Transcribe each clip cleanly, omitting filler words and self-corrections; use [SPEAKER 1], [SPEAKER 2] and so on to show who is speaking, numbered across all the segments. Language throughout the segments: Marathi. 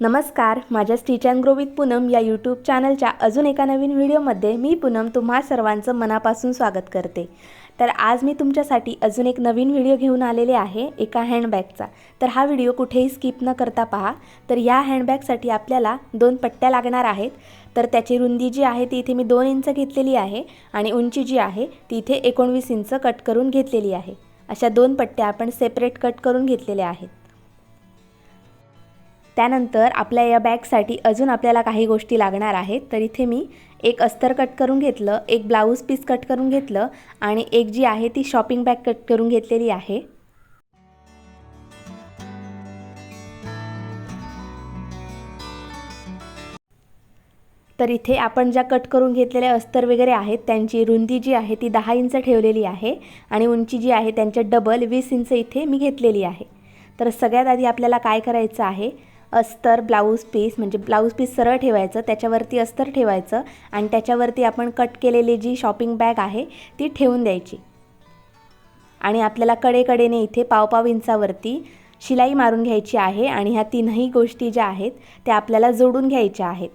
[SPEAKER 1] नमस्कार, माझ्या stitch and grow with Poonam या यूट्यूब चॅनलच्या अजून एका नवीन व्हिडिओमध्ये मी पूनम तुम्हा सर्वांचं मनापासून स्वागत करते। तर आज मी तुमच्यासाठी अजून एक नवीन व्हिडिओ घेऊन आलेले आहे एका हँडबॅगचा। तर हा व्हिडिओ कुठेही स्किप न करता पहा। तर या हँडबॅगसाठी आपल्याला 2 पट्ट्या लागणार आहेत। तर त्याची रुंदी जी आहे ती इथे मी 2 इंच घेतलेली आहे आणि उंची जी आहे ती इथे 19 इंच कट करून घेतलेली आहे। अशा 2 पट्ट्या आपण सेपरेट कट करून घेतलेल्या आहेत। त्यानंतर आपल्या या बॅगसाठी अजून आपल्याला काही गोष्टी लागणार आहेत। तर इथे मी एक अस्तर कट करून घेतलं, एक ब्लाऊज पीस कट करून घेतलं आणि एक जी आहे ती शॉपिंग बॅग कट करून घेतलेली आहे। तर इथे आपण ज्या कट करून घेतलेल्या अस्तर वगैरे आहेत त्यांची रुंदी जी आहे ती 10 इंच ठेवलेली आहे आणि उंची जी आहे त्यांच्या डबल 20 इंच इथे मी घेतलेली आहे। तर सगळ्यात आधी आपल्याला काय करायचं आहे, अस्तर ब्लाऊज पीस म्हणजे ब्लाऊज पीस सरळ ठेवायचं, त्याच्यावरती अस्तर ठेवायचं आणि त्याच्यावरती आपण कट केलेली जी शॉपिंग बॅग आहे ती ठेवून द्यायची आणि आपल्याला कडेकडेने इथे पाव इंचावरती शिलाई मारून घ्यायची आहे आणि ह्या तीनही गोष्टी ज्या आहेत त्या आपल्याला जोडून घ्यायच्या आहेत।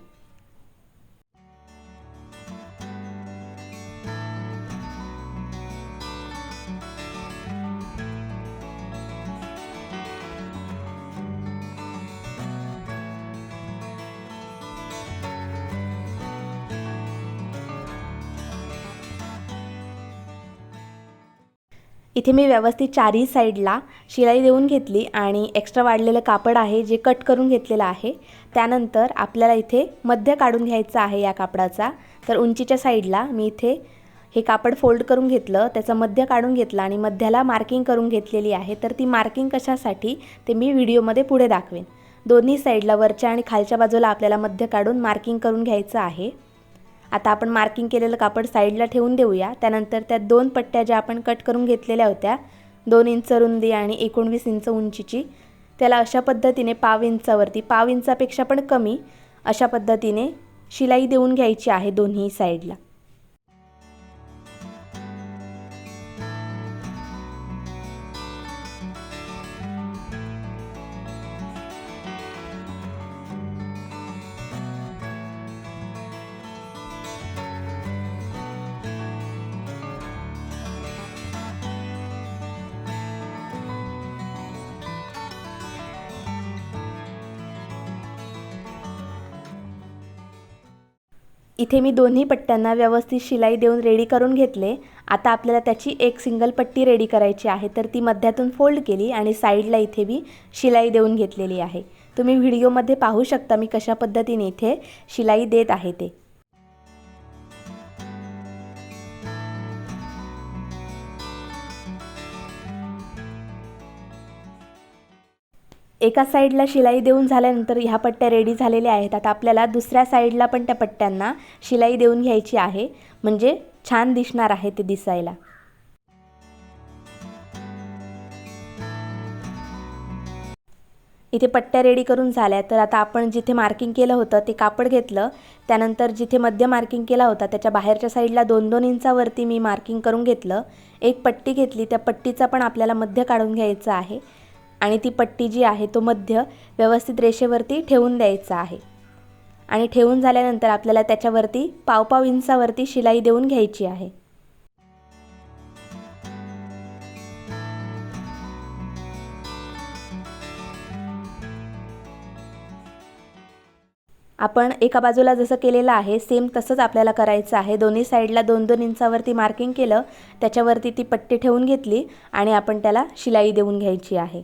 [SPEAKER 1] इथे मी व्यवस्थित चारही साइडला शिलाई देऊन घेतली आणि एक्स्ट्रा वाढलेलं कापड आहे जे कट करून घेतलेलं आहे। त्यानंतर आपल्याला इथे मध्य काढून घ्यायचं आहे या कापडाचा। तर उंचीच्या साइडला मी इथे हे कापड फोल्ड करून घेतलं, त्याचं मध्य काढून घेतलं आणि मध्याला मार्किंग करून घेतलेली आहे। तर ती मार्किंग कशासाठी ते मी व्हिडिओमध्ये पुढे दाखवेन। दोन्ही साइडला वरच्या आणि खालच्या बाजूला आपल्याला मध्य काढून मार्किंग करून घ्यायचं आहे। आता आपण मार्किंग केलेलं कापड साइडला ठेवून देऊया। त्यानंतर त्या 2 पट्ट्या ज्या आपण कट करून घेतलेल्या होत्या 2 इंच रुंदी आणि 19 इंच उंचीची, त्याला अशा पद्धतीने पाव इंचावरती, पाव इंचापेक्षा पण कमी अशा पद्धतीने शिलाई देऊन घ्यायची आहे दोन्ही साइडला। इथे मी दोन्ही पट्ट्यांना व्यवस्थित शिलाई देऊन रेडी करून घेतले। आता आपल्याला त्याची एक सिंगल पट्टी रेडी करायची आहे। तर ती मध्यातून फोल्ड केली आणि साइडला इथे मी शिलाई देऊन घेतलेली आहे। तुम्ही व्हिडिओमध्ये पाहू शकता मी कशा पद्धतीने इथे शिलाई देत आहे ते। एका साइडला शिलाई देऊन झाल्यानंतर ह्या पट्ट्या रेडी झालेल्या आहेत। आता आपल्याला दुसऱ्या साइडला पण त्या पट्ट्यांना शिलाई देऊन घ्यायची आहे, म्हणजे छान दिसणार आहे ते दिसायला। इथे पट्ट्या रेडी करून झाल्या। तर आता आपण जिथे मार्किंग केलं होतं ते कापड घेतलं, त्यानंतर जिथे मध्य मार्किंग केला होता त्याच्या बाहेरच्या साइडला 2-2 इंचावरती मी मार्किंग करून घेतलं। एक पट्टी घेतली, त्या पट्टीचा पण आपल्याला मध्य काढून घ्यायचं आहे आणि ती पट्टी जी आहे तो मध्य व्यवस्थित रेषेवरती ठेवून द्यायचा आहे आणि ठेवून झाल्यानंतर आपल्याला त्याच्यावरती पाव इंचावरती शिलाई देऊन घ्यायची आहे। आपण एका बाजूला जसं केलेलं आहे सेम तसंच आपल्याला करायचं आहे। दोन्ही साइडला 2-2 इंचावरती मार्किंग केलं, त्याच्यावरती ती पट्टी ठेवून घेतली आणि आपण त्याला शिलाई देऊन घ्यायची आहे।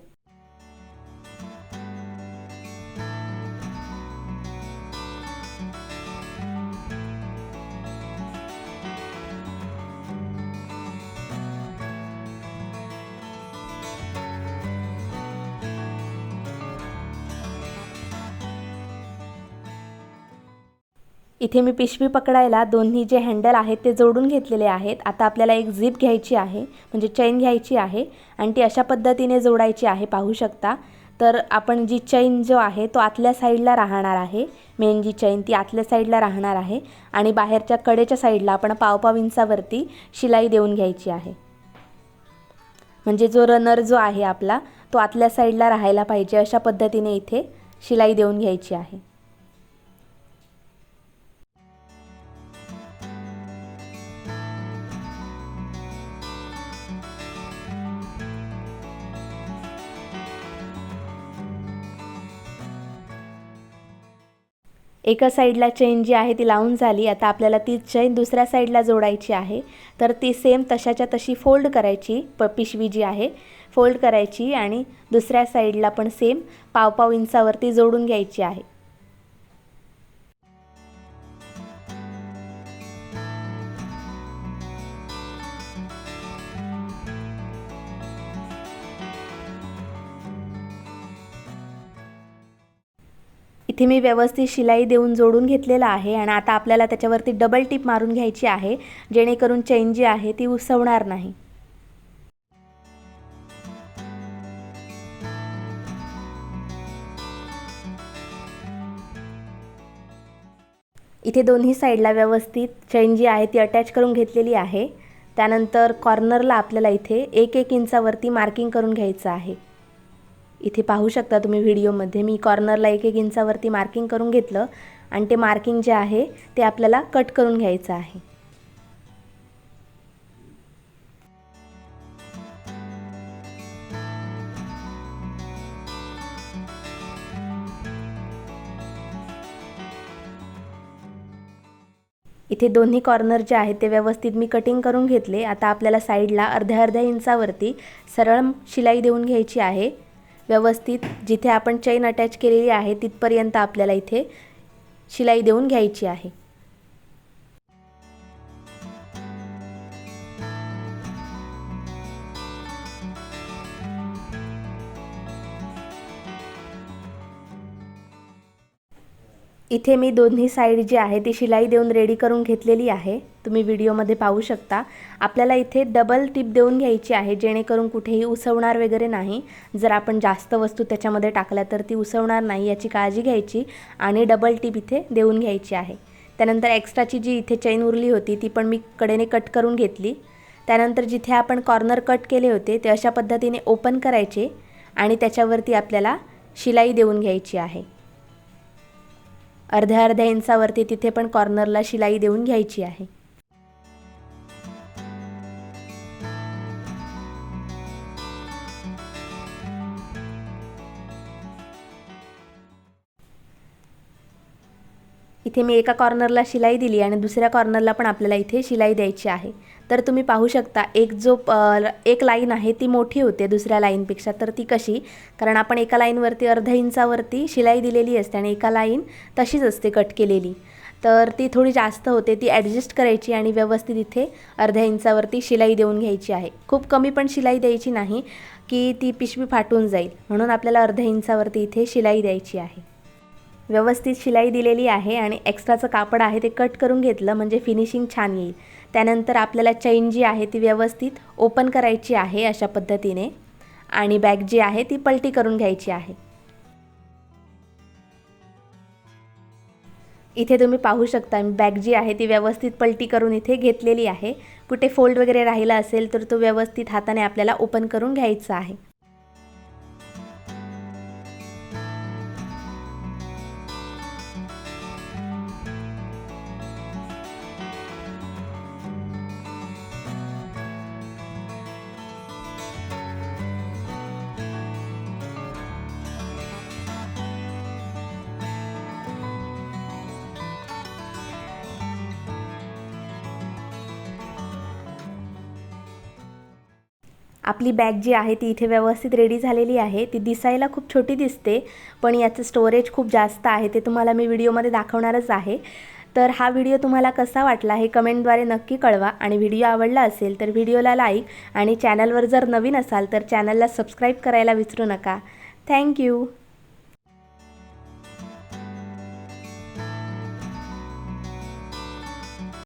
[SPEAKER 1] इथे मी पिशवी पकडायला दोन्ही जे हँडल आहेत ते जोडून घेतलेले आहेत। आता आपल्याला एक झिप घ्यायची आहे, म्हणजे चैन घ्यायची आहे आणि ती अशा पद्धतीने जोडायची आहे, पाहू शकता। तर आपण जी चैन जो आहे तो आतल्या साइडला राहणार आहे, मेन जी चैन ती आतल्या साइडला राहणार आहे आणि बाहेरच्या कडेच्या साइडला आपण पाव इंचावरती शिलाई देऊन घ्यायची आहे। म्हणजे जो रनर जो आहे आपला तो आतल्या साइडला राहायला पाहिजे, अशा पद्धतीने इथे शिलाई देऊन घ्यायची आहे। एका साईडला चेन जी आहे ती लावून झाली। आता आपल्याला ती चेन दुसऱ्या साईडला जोडायची आहे। तर ती सेम तशाच्या तशी फोल्ड करायची, पिशवी जी आहे फोल्ड करायची आणि दुसऱ्या साईडला पण सेम पाव पाव इंचावरती जोडून घ्यायची आहे। इथे मी व्यवस्थित शिलाई देऊन जोडून घेतलेला आहे आणि आता आपल्याला त्याच्यावरती डबल टिप मारून घ्यायची आहे, जेणेकरून चेन जी आहे ती उसवणार नाही। इथे दोन्ही साईडला व्यवस्थित चेन जी आहे ती अटॅच करून घेतलेली आहे। त्यानंतर कॉर्नरला आपल्याला इथे 1-1 इंचावरती मार्किंग करून घ्यायचं आहे। इथे पाहू शकता तुम्ही व्हिडिओमध्ये मी कॉर्नरला 1-1 इंचावरती मार्किंग करून घेतलं आणि ते मार्किंग जे आहे ते आपल्याला कट करून घ्यायचं आहे। इथे दोन्ही कॉर्नर जे आहेत ते व्यवस्थित मी कटिंग करून घेतले। आता आपल्याला साईडला अर्ध्या इंचावरती सरळ शिलाई देऊन घ्यायची आहे। व्यवस्थित जिथे आपण चेन अटॅच केलेली आहे तिथपर्यंत आपल्याला इथे शिलाई देऊन घ्यायची आहे। इथे मी दोन्ही साइड जी आहे ती शिलाई देऊन रेडी करून घेतलेली आहे। तुम्ही व्हिडिओमध्ये पाहू शकता। आपल्याला इथे डबल टिप देऊन घ्यायची आहे, जेणेकरून कुठेही उसवणार वगैरे नाही। जर आपण जास्त वस्तू त्याच्यामध्ये टाकल्या तर ती उसवणार नाही याची काळजी घ्यायची आणि डबल टिप इथे देऊन घ्यायची आहे। त्यानंतर एक्स्ट्राची जी इथे चेन उरली होती ती पण मी कडेने कट करून घेतली। त्यानंतर जिथे आपण कॉर्नर कट केले होते ते अशा पद्धतीने ओपन करायचे आणि त्याच्यावरती आपल्याला शिलाई देऊन घ्यायची आहे। अर्ध्या इंचावरती तिथे पण कॉर्नरला शिलाई देऊन घ्यायची आहे। इथे मी एका कॉर्नरला शिलाई दिली आणि दुसऱ्या कॉर्नरला पण आपल्याला इथे शिलाई द्यायची आहे। तर तुम्ही पाहू शकता एक लाईन आहे ती मोठी होते दुसऱ्या लाईनपेक्षा। तर ती कशी, कारण आपण एका लाईनवरती अर्ध्या इंचावरती शिलाई दिलेली असते आणि एका लाईन तशीच असते कट केलेली। तर ती थोडी जास्त होते, ती ॲडजस्ट करायची आणि व्यवस्थित इथे अर्ध्या इंचावरती शिलाई देऊन घ्यायची आहे। खूप कमी पण शिलाई द्यायची नाही की ती पिशवी फाटून जाईल, म्हणून आपल्याला अर्ध्या इंचावरती इथे शिलाई द्यायची आहे। व्यवस्थित शिलाई दिलेली आहे आणि एक्स्ट्राचं कापड आहे ते कट करून घेतलं म्हणजे फिनिशिंग छान येईल। त्यानंतर आपल्याला चेन जी आहे ती व्यवस्थित ओपन करायची आहे अशा पद्धतीने आणि बॅक जी आहे ती पलटी करून घ्यायची आहे। इथे तुम्ही पाहू शकता बॅक जी आहे ती व्यवस्थित पलटी करून इथे घेतलेली आहे। कुठे फोल्ड वगैरे राहिला असेल तर तो व्यवस्थित हाताने आपल्याला ओपन करून घ्यायचा आहे। आपली बॅग जी आहे ती इथे व्यवस्थित रेडी झालेली आहे। ती दिसायला खूप छोटी दिसते, पण याचं स्टोरेज खूप जास्त आहे, ते तुम्हाला मी व्हिडिओमध्ये दाखवणारच आहे। तर हा व्हिडिओ तुम्हाला कसा वाटला हे कमेंटद्वारे नक्की कळवा आणि व्हिडिओ आवडला असेल तर व्हिडिओला लाईक आणि चॅनलवर जर नवीन असाल तर चॅनलला सबस्क्राईब करायला विसरू नका। थँक्यू।